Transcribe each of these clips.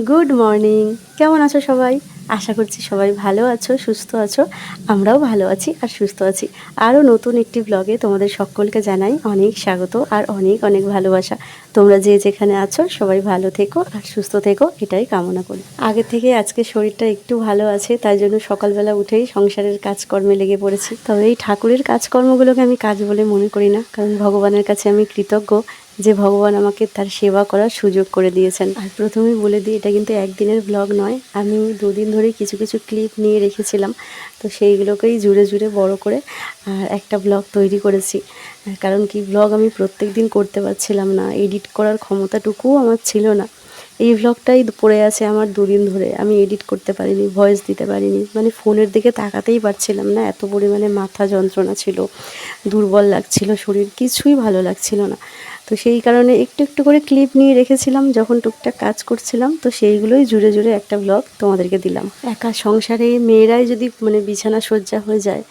Good morning. কেমন আছো সবাই? আশা করছি সবাই ভালো আছো, সুস্থ আছো। আমরাও ভালো আছি আর সুস্থ আছি। আরও নতুন একটি ব্লগে তোমাদের সকলকে জানাই অনেক স্বাগত আর অনেক অনেক ভালোবাসা। তোমরা যে যেখানে আছো সবাই ভালো থেকো আর সুস্থ থেকো, এটাই কামনা করি। আগে থেকে আজকে শরীরটা একটু ভালো আছে, তাই জন্য সকালবেলা উঠেই সংসারের কাজকর্মে লেগে পড়েছি। তবে এই ঠাকুরের কাজকর্মগুলোকে আমি কাজ বলে মনে করি না, কারণ ভগবানের কাছে আমি কৃতজ্ঞ যে ভগবান আমাকে তার সেবা করার সুযোগ করে দিয়েছেন। আর প্রথমেই বলে দিই, এটা কিন্তু একদিনের ব্লগ নয়, আমি দুদিন ধরেই কিছু কিছু ক্লিপ নিয়ে রেখেছিলাম, তো সেইগুলোকেই জুড়ে জুড়ে বড় করে আর একটা ব্লগ তৈরি করেছি। কারণ কি, ব্লগ আমি প্রত্যেক দিন করতে পারছিলাম না, এডিট করার ক্ষমতাটুকুও আমার ছিল না। এই ব্লগটাই পড়ে আছে আমার দুদিন ধরে, আমি এডিট করতে পারিনি, ভয়েস দিতে পারিনি, মানে ফোনের দিকে তাকাতেই পারছিলাম না, এত পরিমাণে মাথা যন্ত্রণা ছিল, দুর্বল লাগছিল শরীর, কিছুই ভালো লাগছিল না। তো সেই কারণে একটু একটু করে ক্লিপ নিয়ে রেখেছিলাম যখন টুকটাক কাজ করছিলাম, তো সেইগুলোই জুড়ে জুড়ে একটা ব্লগ তোমাদেরকে দিলাম। একা সংসারে মেয়েরাই যদি বিছানা সজ্জা হয়ে যায়,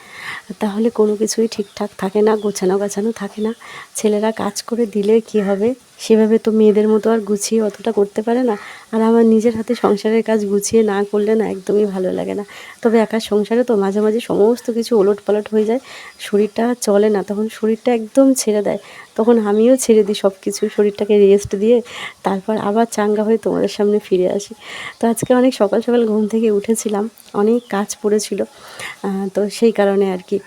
তাহলে কোনো কিছুই ঠিকঠাক থাকে না, গোছানো গাছানো থাকে না। ছেলেরা কাজ করে দিলে কি হবে, সেভাবে তো মেয়েদের মতো আর গুছিয়ে অতটা করতে পারে না। আর আমার নিজের হাতে সংসারের কাজ গুছিয়ে না করলে না একদমই ভালো লাগে না। তবে একা সংসারে তো মাঝে মাঝে সমস্ত কিছু ওলট পালট হয়ে যায়, শরীরটা চলে না, তখন শরীরটা একদম ছেড়ে দেয়। তখন আমিও ছেড়ে দিই সব কিছু, শরীরটাকে রেস্ট দিয়ে তারপর আবার চাঙ্গা হয়ে তোমাদের সামনে ফিরে আসি। তো আজকে অনেক সকাল সকাল ঘুম থেকে উঠেছিলাম, অনেক কাজ পড়েছিল, তো সেই কারণে আর কি।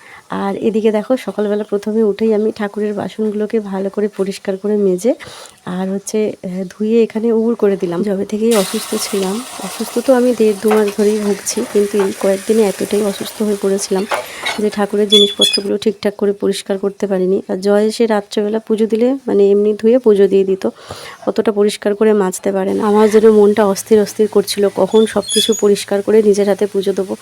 আর এদিকে দেখো, সকালবেলা প্রথমে উঠেই আমি ঠাকুরের বাসনগুলোকে ভালো করে পরিষ্কার করে মেজে আর ধুয়ে এখানে উবুড় করে দিলাম। যবে থেকেই অসুস্থ ছিলাম, অসুস্থ তো আমি 1.5-2 মাস ধরেই ভুগছি, কিন্তু এই কয়েকদিনে এতটাই অসুস্থ হয়ে পড়েছিলাম যে ঠাকুরের জিনিসপত্রগুলো ঠিকঠাক করে পরিষ্কার করতে পারিনি। আর জয় এসে রাত্রেবেলা পুজো দিলে এমনি ধুয়ে পুজো দিয়ে দিত, অতটা পরিষ্কার করে মাজতে পারে না। আমার যেন মনটা অস্থির অস্থির করছিল, কখন সব কিছু পরিষ্কার করে নিজের হাতে পুজো দেবো।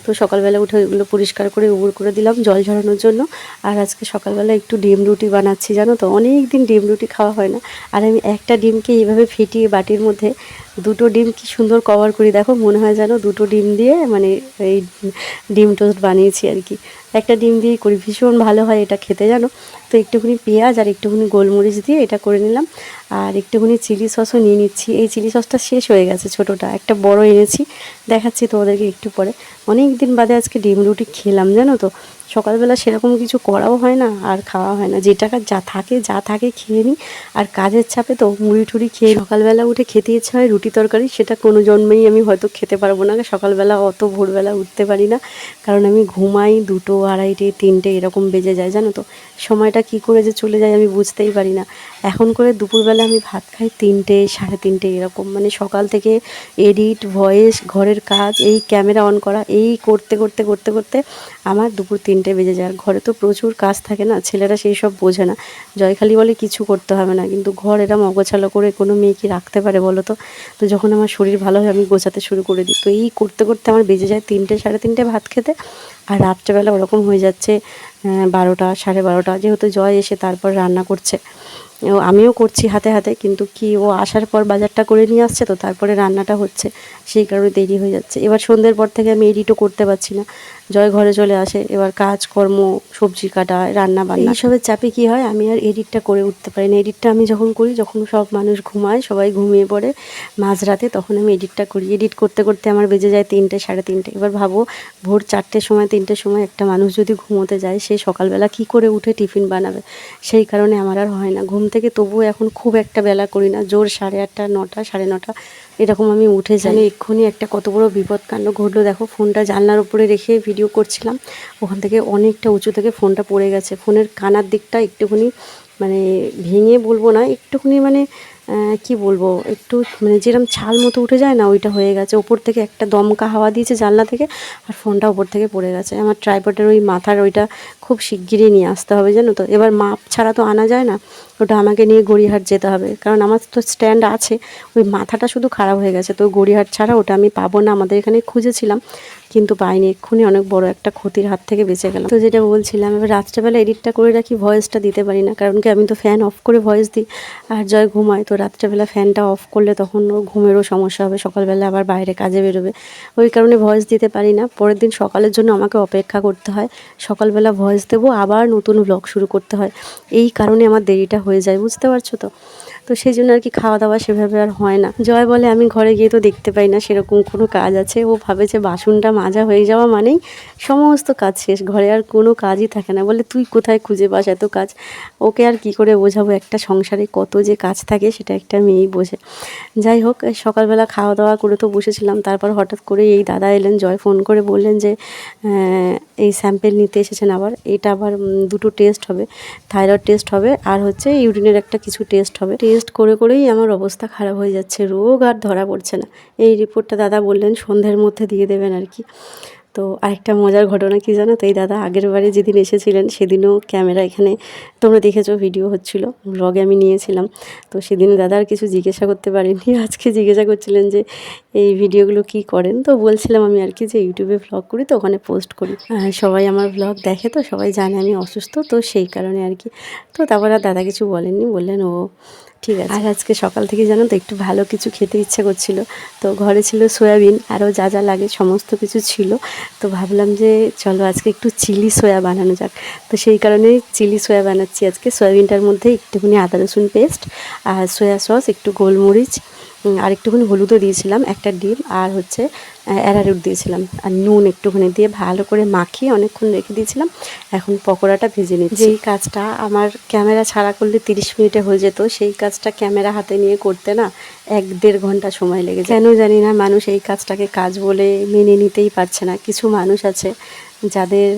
তো সকালবেলা উঠে ওইগুলো পরিষ্কার করে উবুড় করে দিলাম জল ঝরানোর জন্য। আর আজকে সকালবেলা একটু ডিম রুটি বানাচ্ছি, জানো তো অনেক দিন ডিম রুটি খাওয়া হয় না। আর আমি একটা ডিমকে এইভাবে ফেটিয়ে বাটির মধ্যে 2টো ডিম কি সুন্দর কভার করি, দেখো মনে হয় যেন 2টো ডিম দিয়ে এই ডিম টোস্ট বানিয়েছি আর কি। একটা ডিম দিয়েই করি, ভীষণ ভালো হয় এটা খেতে, জানো তো। একটুখানি পেঁয়াজ আর একটুখানি গোলমরিচ দিয়ে এটা করে নিলাম, আর একটুখানি চিলি সসও নিয়ে নিচ্ছি। এই চিলি সসটা শেষ হয়ে গেছে, ছোটোটা একটা বড় এনেছি, দেখাচ্ছি তোমাদেরকে একটু পরে। অনেক দিন বাদে আজকে ডিম রুটি খেলাম, জানো তো। সকালবেলা সেরকম কিছু করাও হয় না আর খাওয়া হয় না, যে টাকা যা থাকে খেয়ে নিই। আর কাজের চাপে তো মুড়ি টুড়ি খেয়ে সকালবেলা উঠে খেতে ইচ্ছা হয় রুটি তরকারি, সেটা কোনো জন্মেই আমি হয়তো খেতে পারবো না। সকালবেলা অত ভোরবেলা উঠতে পারি না, কারণ আমি ঘুমাই 2টো, 2:30, 3টে এরকম বেজে যায়, জানো তো। সময়টা কি করে যে চলে যায় আমি বুঝতেই পারি না। এখন করে দুপুরবেলা আমি ভাত খাই 3টে, 3:30 এরকম, সকাল থেকে এডিট, ভয়েস, ঘরের কাজ, এই ক্যামেরা অন করা, এই করতে করতে করতে করতে আমার দুপুর 3টে বেজে যায়। আর ঘরে তো প্রচুর কাজ থাকে না, ছেলেরা সেই সব বোঝে না। জয় খালি বলে কিছু করতে হবে না, কিন্তু ঘর এরম অগোছালো করে কোনো মেয়ে কি রাখতে পারে বলো তো। তো যখন আমার শরীর ভালো হয় আমি গোছাতে শুরু করে দিই, তো এই করতে করতে আমার বেজে যায় 3টে, 3:30 ভাত খেতে। আর রাত্রেবেলা ওরকম হয়ে যাচ্ছে 12টা, 12:30, যেহেতু জয় এসে তারপর রান্না করছে। আমিও করছি হাতে হাতে, কিন্তু কি ও আসার পর বাজারটা করে নিয়ে আসছে, তো তারপরে রান্নাটা হচ্ছে, সেই কারণে দেরি হয়ে যাচ্ছে। এবার সন্ধ্যের পর থেকে আমি এডিটও করতে পারছি না, জয় ঘরে চলে আসে, এবার কাজকর্ম, সবজি কাটা, রান্না বান্না, এইসবের চাপে কি হয় আমি আর এডিটটা করে উঠতে পারি না। এডিটটা আমি যখন করি, যখন সব মানুষ ঘুমায়, সবাই ঘুমিয়ে পড়ে মাঝরাতে, তখন আমি এডিটটা করি। এডিট করতে করতে আমার বেজে যায় 3টে, 3:30। এবার ভাবো, ভোর 4টের সময়, 3টের সময় একটা মানুষ যদি ঘুমোতে যায়, সে সকালবেলা কি করে উঠে টিফিন বানাবে। সেই কারণে আমার আর হয় না ঘুম থেকে, তবুও এখন খুব একটা বেলা করি না, জোর 8:30, 9টা, 9:30 এরকম আমি উঠে যাই। এক্ষুনি একটা কত বড় বিপদকাণ্ড ঘটলো, দেখো। ফোনটা জানলার উপরে রেখে ভিডিও করছিলাম, ওখান থেকে অনেকটা উঁচু থেকে ফোনটা পড়ে গেছে। ফোনের কানার দিকটা একটুখানি ভেঙে বলবো না, একটুখানি কি বলবো, একটু যেরকম ছাল মতো উঠে যায় না, ওইটা হয়ে গেছে। ওপর থেকে একটা দমকা হাওয়া দিয়েছে জানলা থেকে, আর ফোনটা ওপর থেকে পড়ে গেছে। আমার ট্রাইপডের ওই মাথার ওইটা খুব শিগগিরই নিয়ে আসতে হবে, জানো তো। এবার মাপ ছাড়া তো আনা যায় না, ওটা আমাকে নিয়ে গড়িয়াহাট যেতে হবে, কারণ আমার তো স্ট্যান্ড আছে, ওই মাথাটা শুধু খারাপ হয়ে গেছে। তো গড়িয়াহাট ছাড়া ওটা আমি পাবো না, আমাদের এখানে খুঁজেছিলাম কিন্তু পাইনি। এক্ষুনি অনেক বড় একটা ক্ষতির হাত থেকে বেঁচে গেলাম। তো যেটা বলছিলাম, এবার রাত্রেবেলা এডিটটা করে রাখি, ভয়েসটা দিতে পারি না, কারণ কি আমি তো ফ্যান অফ করে ভয়েস দিই, আর জয় ঘুমায়। তো রাত্রেবেলা ফ্যানটা অফ করলে তখন ওর ঘুমেরও সমস্যা হবে, সকালবেলা আবার বাইরে কাজে বেরোবে, ওই কারণে ভয়েস দিতে পারি না। পরের দিন সকালের জন্য আমাকে অপেক্ষা করতে হয়, সকালবেলা ভয়েস ভয়েস দেবো, আবার নতুন ব্লগ শুরু করতে হয়। এই কারণে আমার দেরিটা হয়ে যায়, বুঝতে পারছো তো। তো সেই জন্য আর কি খাওয়া দাওয়া সেভাবে আর হয় না। জয় বলে আমি ঘরে গিয়ে তো দেখতে পাই না সেরকম কোনো কাজ আছে। ও ভাবে যে বাসনটা মাজা হয়ে যাওয়া মানেই সমস্ত কাজ শেষ, ঘরে আর কোনো কাজই থাকে না। বলে তুই কোথায় খুঁজে পাস এত কাজ। ওকে আর কি করে বোঝাবো, একটা সংসারে কত যে কাজ থাকে সেটা একটা মেয়েই বোঝে। যাই হোক, সকালবেলা খাওয়া দাওয়া করে তো বসেছিলাম, তারপর হঠাৎ করে এই দাদা এলেন। জয় ফোন করে বললেন যে এই স্যাম্পেল নিতে এসেছেন আবার। এটা আবার দুটো টেস্ট হবে, থাইরয়েড টেস্ট হবে আর হচ্ছে ইউরিনের একটা কিছু টেস্ট হবে। টেস্ট করে করেই আমার অবস্থা খারাপ হয়ে যাচ্ছে, রোগ আর ধরা পড়ছে না। এই রিপোর্টটা দাদা বললেন সন্ধ্যের মধ্যে দিয়ে দেবেন আর কি। তো আরেকটা মজার ঘটনা কি জানো তো, এই দাদা আগের বারে যেদিন এসেছিলেন সেদিনও ক্যামেরা এখানে তোমরা দেখেছো, ভিডিও হচ্ছিলো, ব্লগে আমি নিয়েছিলাম। তো সেদিন দাদা আর কিছু জিজ্ঞাসা করতে পারিনি, আজকে জিজ্ঞাসা করছিলেন যে এই ভিডিওগুলো কি করেন। তো বলছিলাম আমি আর কি যে ইউটিউবে ভ্লগ করি, তো ওখানে পোস্ট করি। সবাই আমার ভ্লগ দেখে, তো সবাই জানে আমি অসুস্থ, তো সেই কারণে আর কি। তো তারপর আর দাদা কিছু বলেননি, বললেন ও ঠিক আছে। আর আজকে সকাল থেকে জানো তো একটু ভালো কিছু খেতে ইচ্ছা করছিল। তো ঘরে ছিল সয়াবিন, আরও যা যা লাগে সমস্ত কিছু ছিল। তো ভাবলাম যে চলো আজকে একটু চিলি সয়া বানানো যাক। তো সেই কারণে চিলি সয়া বানাচ্ছি আজকে। সয়াবিনটার মধ্যে একটুখানি আদা রসুন পেস্ট আর সয়া সস, একটু গোলমরিচ আর একটুখানি হলুদও দিয়েছিলাম, একটা ডিম আর হচ্ছে অ্যারারুট দিয়েছিলাম আর নুন একটুখানি দিয়ে ভালো করে মাখিয়ে অনেকক্ষণ রেখে দিয়েছিলাম। এখন পকোড়াটা ভেজে নিচ্ছি। যেই কাজটা আমার ক্যামেরা ছাড়া করলে 30 মিনিটে হয়ে যেত, সেই কাজটা ক্যামেরা হাতে নিয়ে করতে না 1-1.5 ঘন্টা সময় লেগে যায়। কেন জানি না মানুষ এই কাজটাকে কাজ বলে মেনে নিতেই পারছে না। কিছু মানুষ আছে যাদের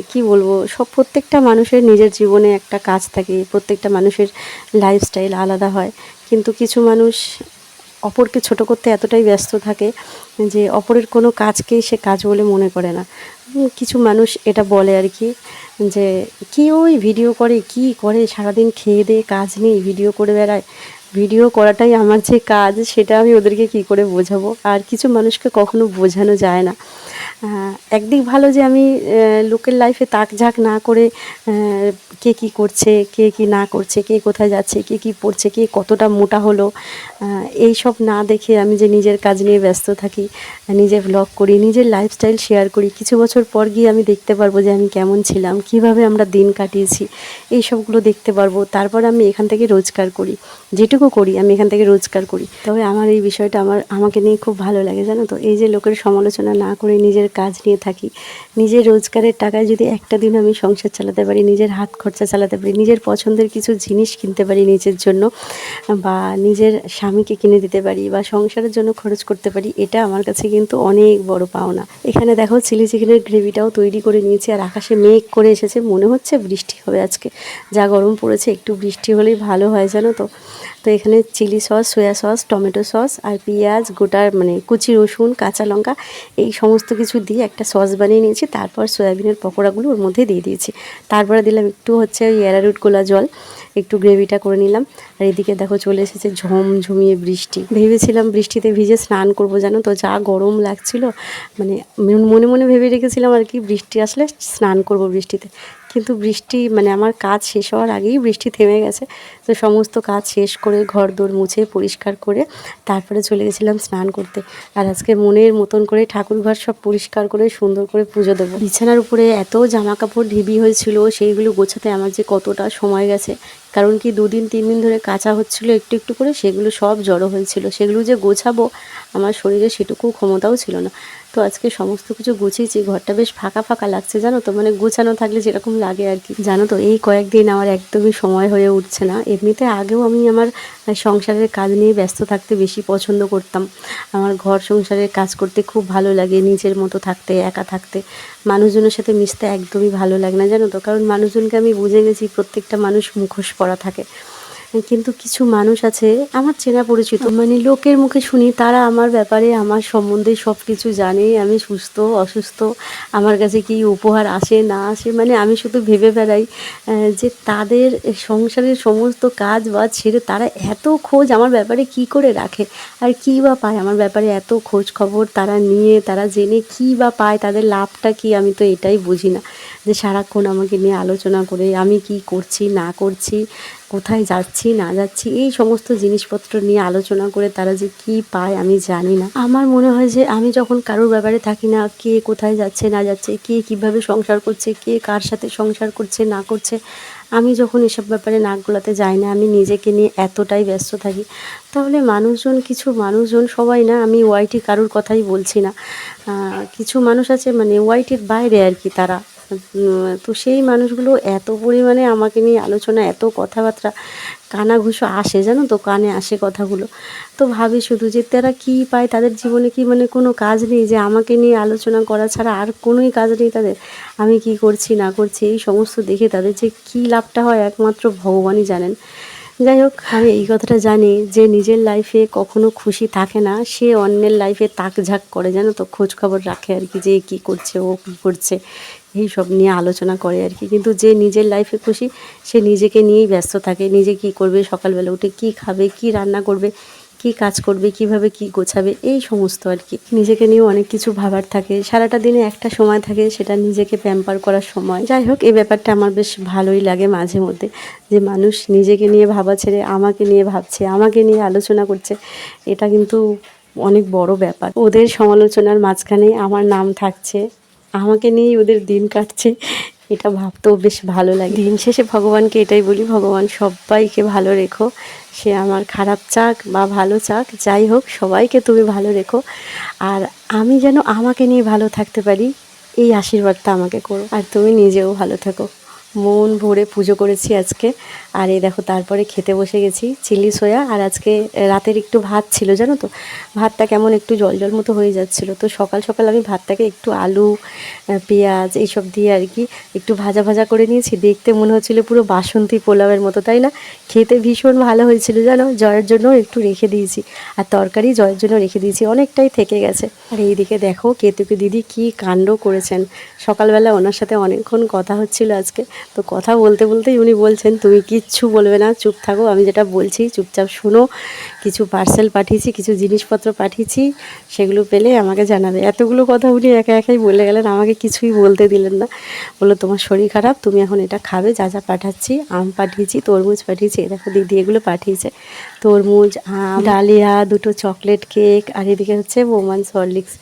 কি বলবো, প্রত্যেকটা মানুষের নিজের জীবনে একটা কাজ থাকে, প্রত্যেকটা মানুষের লাইফস্টাইল আলাদা হয়। কিন্তু কিছু মানুষ অপরকে ছোট করতে এতটাই ব্যস্ত থাকে যে অপরের কোনো কাজকেই সে কাজ বলে মনে করে না। কিছু মানুষ এটা বলে আর কি যে কি ওই ভিডিও করে, কি করে সারাদিন খেয়ে দিয়ে কাজ নেই ভিডিও করে বেড়ায়। ভিডিও করাটাই আমার যে কাজ, সেটা আমি ওদেরকে কি করে বোঝাবো। আর কিছু মানুষকে কখনো বোঝানো যায় না। একদিক ভালো যে আমি লোকের লাইফে তাকঝাক না করে কে কী করছে, কে কী না করছে, কে কোথায় যাচ্ছে, কে কী পড়ছে, কে কতটা মোটা হলো, এই সব না দেখে আমি যে নিজের কাজ নিয়ে ব্যস্ত থাকি, নিজে ভ্লগ করি, নিজের লাইফস্টাইল শেয়ার করি। কিছু বছর পর গিয়ে আমি দেখতে পারবো যে আমি কেমন ছিলাম, কিভাবে আমরা দিন কাটিয়েছি, এই সবগুলো দেখতে পারবো। তারপর আমি এখান থেকে রোজগার করি, যেটুকু করি আমি এখান থেকে রোজগার করি। তবে আমার এই বিষয়টা আমাকে নিয়ে খুব ভালো লাগে, জানো তো। এই যে লোকের সমালোচনা না করে নিজের কাজ নিয়ে থাকি, নিজের রোজগারের টাকায় যদি একটা দিন আমি সংসার চালাতে পারি, নিজের হাত খরচা চালাতে পারি, নিজের পছন্দের কিছু জিনিস কিনতে পারি নিজের জন্য, বা নিজের স্বামীকে কিনে দিতে পারি, বা সংসারের জন্য খরচ করতে পারি, এটা আমার কাছে কিন্তু অনেক বড় পাওনা। এখানে দেখো চিলি চিকেনের গ্রেভিটাও তৈরি করে নিয়েছি, আর আকাশে মেঘ করে এসেছে, মনে হচ্ছে বৃষ্টি হবে আজকে। যা গরম পড়েছে, একটু বৃষ্টি হলেই ভালো হয়, জানো তো। তো এখানে chilli sauce, soya sauce, tomato sauce আর পেঁয়াজ, গোটার মানে কুচি রসুন, কাঁচা লঙ্কা, এই সমস্ত কিছু দিয়ে একটা সস বানিয়ে নিয়েছি। তারপর সয়াবিনের পকোড়াগুলো ওর মধ্যে দিয়ে দিয়েছি। তারপরে দিলাম একটু হচ্ছে ওই অ্যারারুট গোলা জল, একটু গ্রেভিটা করে নিলাম। আর এদিকে দেখো চলে এসেছে ঝমঝমিয়ে বৃষ্টি। ভেবেছিলাম বৃষ্টিতে ভিজে স্নান করবো, জানো তো। যা গরম লাগছিল, মানে মনে মনে ভেবে রেখেছিলাম আর কি বৃষ্টি আসলে স্নান করব বৃষ্টিতে। কিন্তু বৃষ্টি মানে আমার কাজ শেষ হওয়ার আগেই বৃষ্টি থেমে গেছে। তো সমস্ত কাজ শেষ করে ঘর দোর মুছে পরিষ্কার করে তারপরে চলে গেছিলাম স্নান করতে। আর আজকে মনের মতন করে ঠাকুর ঘর সব পরিষ্কার করে সুন্দর করে পুজো দেবো। বিছানার উপরে এত জামা কাপড় ঢিবি হয়েছিল, সেইগুলো গোছাতে আমার যে কতটা সময় গেছে। কারণ কি 2-3 দিন ধরে কাচা হচ্ছিলো একটু একটু করে, সেগুলো সব জড়ো হয়েছিল। সেগুলো যে গোছাবো আমার শরীরে সেটুকু ক্ষমতাও ছিল না। তো আজকে সমস্ত কিছু গুছিয়েছি, ঘরটা বেশ ফাঁকা ফাঁকা লাগছে, জানো তো। মানে গোছানো থাকলে যেরকম লাগে আর কি। জানো তো এই কয়েকদিন আমার একদমই সময় হয়ে উঠছে না। এমনিতে আগেও আমি আমার সংসারের কাজ নিয়ে ব্যস্ত থাকতে বেশি পছন্দ করতাম। আমার ঘর সংসারের কাজ করতে খুব ভালো লাগে, নিজের মতো থাকতে, একা থাকতে। মানুষজনের সাথে মিশতে একদমই ভালো লাগে না, জানো তো। কারণ মানুষজনকে আমি বুঝে গেছি, প্রত্যেকটা মানুষ মুখোশ পরা থাকে। কিন্তু কিছু মানুষ আছে আমার চেনা পরিচিত, মানে লোকের মুখে শুনি তারা আমার ব্যাপারে, আমার সম্বন্ধে সব কিছু জানে। আমি সুস্থ অসুস্থ, আমার কাছে কি উপহার আসে না আসে, মানে আমি শুধু ভেবে বেড়াই যে তাদের সংসারের সমস্ত কাজ বাজ ছেড়ে তারা এত খোঁজ আমার ব্যাপারে কি করে রাখে, আর কী বা পায় আমার ব্যাপারে এত খোঁজ খবর তারা নিয়ে, তারা জেনে কী বা পায়, তাদের লাভটা কি। আমি তো এটাই বুঝি না, যে সারাক্ষণ আমাকে নিয়ে আলোচনা করে আমি কি করছি না করছি, কোথায় যাচ্ছি না যাচ্ছি এই সমস্ত জিনিসপত্র নিয়ে আলোচনা করে তারা যে কি পায় আমি জানি না। আমার মনে হয় যে আমি যখন কারোর ব্যাপারে থাকি না, কে কোথায় যাচ্ছে না যাচ্ছে, কে কিভাবে সংসার করছে, কে কার সাথে সংসার করছে না করছে, আমি যখন এসব ব্যাপারে নাক গলাতে যাই না, আমি নিজেকে নিয়ে এতটাই ব্যস্ত থাকি, তাহলে মানুষজন, কিছু মানুষজন, সবাই না, আমি ওয়াইটি কারোর কথাই বলছি না, কিছু মানুষ আছে মানে ওয়াইটির বাইরে আর কি তারা, তো সেই মানুষগুলো এত পরিমাণে আমাকে নিয়ে আলোচনা, এত কথাবার্তা, কানাঘুষো আসে, জানো তো, কানে আসে কথাগুলো। তো ভাবি শুধু যে তারা কী পায়, তাদের জীবনে কি মানে কোনো কাজ নেই যে আমাকে নিয়ে আলোচনা করা ছাড়া আর কোনোই কাজ নেই তাদের, আমি কি করছি না করছি এই সমস্ত দেখে তাদের যে কী লাভটা হয় একমাত্র ভগবানই জানেন। যাই হোক, আমি এই কথাটা জানি যে নিজের লাইফে কখনো খুশি থাকে না, সে অন্যের লাইফে তাকঝাক করে, জানো তো, খোঁজ খবর রাখে আর কি, যে কী করছে, ও কী করছে, এই সব নিয়ে আলোচনা করে আর কি। কিন্তু যে নিজের লাইফে খুশি, সে নিজেকে নিয়েই ব্যস্ত থাকে, নিজে কী করবে, সকালবেলা উঠে কী খাবে, কী রান্না করবে, কী কাজ করবে, কিভাবে কী গোছাবে, এই সমস্ত আর কি। নিজেকে নিয়েও অনেক কিছু ভাবার থাকে, সারাটা দিনে একটা সময় থাকে সেটা নিজেকে প্যাম্পার করার সময়। যাই হোক, এই ব্যাপারটা আমার বেশ ভালোই লাগে মাঝে মধ্যে, যে মানুষ নিজেকে নিয়ে ভাবা ছেড়ে আমাকে নিয়ে ভাবছে, আমাকে নিয়ে আলোচনা করছে, এটা কিন্তু অনেক বড় ব্যাপার। ওদের সমালোচনার মাঝখানে আমার নাম থাকছে, আমাকে নিয়েই ওদের দিন কাটছে, এটা ভাবতেও বেশ ভালো লাগে। দিন শেষে ভগবানকে এটাই বলি, ভগবান সবাইকে ভালো রেখো, সে আমার খারাপ চাক বা ভালো চাক, যাই হোক সবাইকে তুমি ভালো রেখো, আর আমি যেন আমাকে নিয়ে ভালো থাকতে পারি, এই আশীর্বাদটা আমাকে করো, আর তুমি নিজেও ভালো থেকো। মন ভরে পুজো করেছি আজকে, আর এই দেখো তারপরে খেতে বসে গেছি চিলি সোয়া। আর আজকে রাতের একটু ভাত ছিল, জানো তো, ভাতটা কেমন একটু জল জল মতো হয়ে যাচ্ছিলো, তো সকাল সকাল আমি ভাতটাকে একটু আলু, পেঁয়াজ এইসব দিয়ে আর কি একটু ভাজা ভাজা করে নিয়েছি। দেখতে মনে হচ্ছিলো পুরো বাসন্তী পোলাওয়ের মতো, তাই না? খেতে ভীষণ ভালো হয়েছিল, জানো, জয়ের জন্য একটু রেখে দিয়েছি, আর তরকারি জয়ের জন্য রেখে দিয়েছি, অনেকটাই থেকে গেছে। আর এইদিকে দেখো কেতুকে দিদি কি কাণ্ড করেছেন, সকালবেলা ওনার সাথে অনেকক্ষণ কথা হচ্ছিল আজকে, তো কথা বলতে বলতেই উনি বলছেন তুমি কিচ্ছু বলবে না, চুপ থাকো, আমি যেটা বলছি চুপচাপ শোনো, কিছু পার্সেল পাঠিয়েছি, কিছু জিনিসপত্র পাঠিয়েছি, সেগুলো পেলে আমাকে জানাবে। এতগুলো কথা উনি একা একাই বলে গেলেন, আমাকে কিছুই বলতে দিলেন না। বললো তোমার শরীর খারাপ, তুমি এখন এটা খাবে, যা যা পাঠাচ্ছি, আম পাঠিয়েছি, তরমুজ পাঠিয়েছি, দেখো দিদি এগুলো পাঠিয়েছে, তরমুজ, আম, ডালিয়া, দুটো চকলেট কেক, আর এদিকে হচ্ছে বোমান্স হরলিক্স,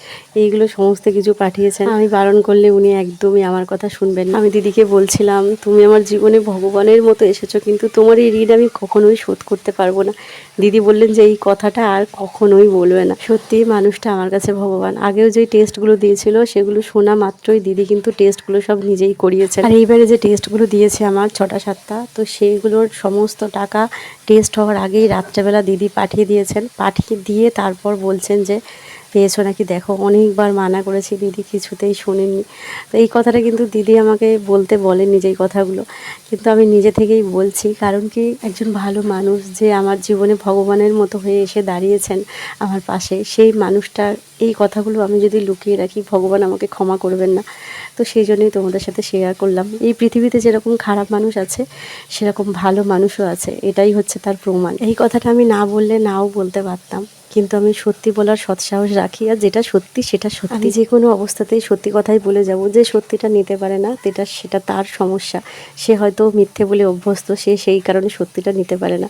এইগুলো সমস্ত কিছু পাঠিয়েছেন। আমি বারণ করলে উনি একদমই আমার কথা শুনবেন না। আমি দিদিকে বলছিলাম তুমি আমার জীবনে ভগবানের মতো এসেছো, কিন্তু তোমার এই ঋণ আমি কখনোই শোধ করতে পারবো না। দিদি বললেন যে এই কথাটা আর কখনোই বলবে না। সত্যি মানুষটা আমার কাছে ভগবান। আগেও যে টেস্টগুলো দিয়েছিল সেগুলো শোনা মাত্রই দিদি কিন্তু টেস্টগুলো সব নিজেই করিয়েছে, আর এইবারে যে টেস্টগুলো দিয়েছে আমার 6টা 7টা, তো সেইগুলোর সমস্ত টাকা টেস্ট হওয়ার আগেই রাত্রেবেলা দিদি পাঠিয়ে দিয়েছেন, পাঠিয়ে দিয়ে তারপর বলছেন যে পেয়েছো নাকি দেখো। অনেকবার মানা করেছি, দিদি কিছুতেই শোনেননি। তো এই কথাটা কিন্তু দিদি আমাকে বলতে বলেননি যেই কথাগুলো, কিন্তু আমি নিজে থেকেই বলছি, কারণ কি একজন ভালো মানুষ যে আমার জীবনে ভগবানের মতো হয়ে এসে দাঁড়িয়েছেন আমার পাশে, সেই মানুষটার এই কথাগুলো আমি যদি লুকিয়ে রাখি, ভগবান আমাকে ক্ষমা করবেন না। তো সেই জন্যই তোমাদের সাথে শেয়ার করলাম। এই পৃথিবীতে যেরকম খারাপ মানুষ আছে, সেরকম ভালো মানুষও আছে, এটাই হচ্ছে তার প্রমাণ। এই কথাটা আমি না বললে নাও বলতে পারতাম, কিন্তু আমি সত্যি বলার সৎসাহস রাখি, আর যেটা সত্যি সেটা সত্যি। আমি যে কোনো অবস্থাতেই সত্যি কথাই বলে যাব। যে সত্যিটা নিতে পারে না, সেটা তার সমস্যা, সে হয়তো মিথ্যে বলে অভ্যস্ত, সে সেই কারণে সত্যিটা নিতে পারে না।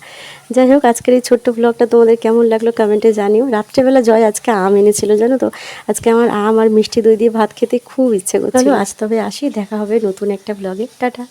যাই হোক, আজকের এই ছোট্ট ব্লগটা তোমাদের কেমন লাগলো কমেন্টে জানিও। রাত্রেবেলা জয় আজকে আম এনেছিল, জানো তো, আজকে আমার আম আর মিষ্টি দই দিয়ে ভাত খেতে খুব ইচ্ছে করছিল। আজ তবে আসি, দেখা হবে নতুন একটা ব্লগে, টাটা।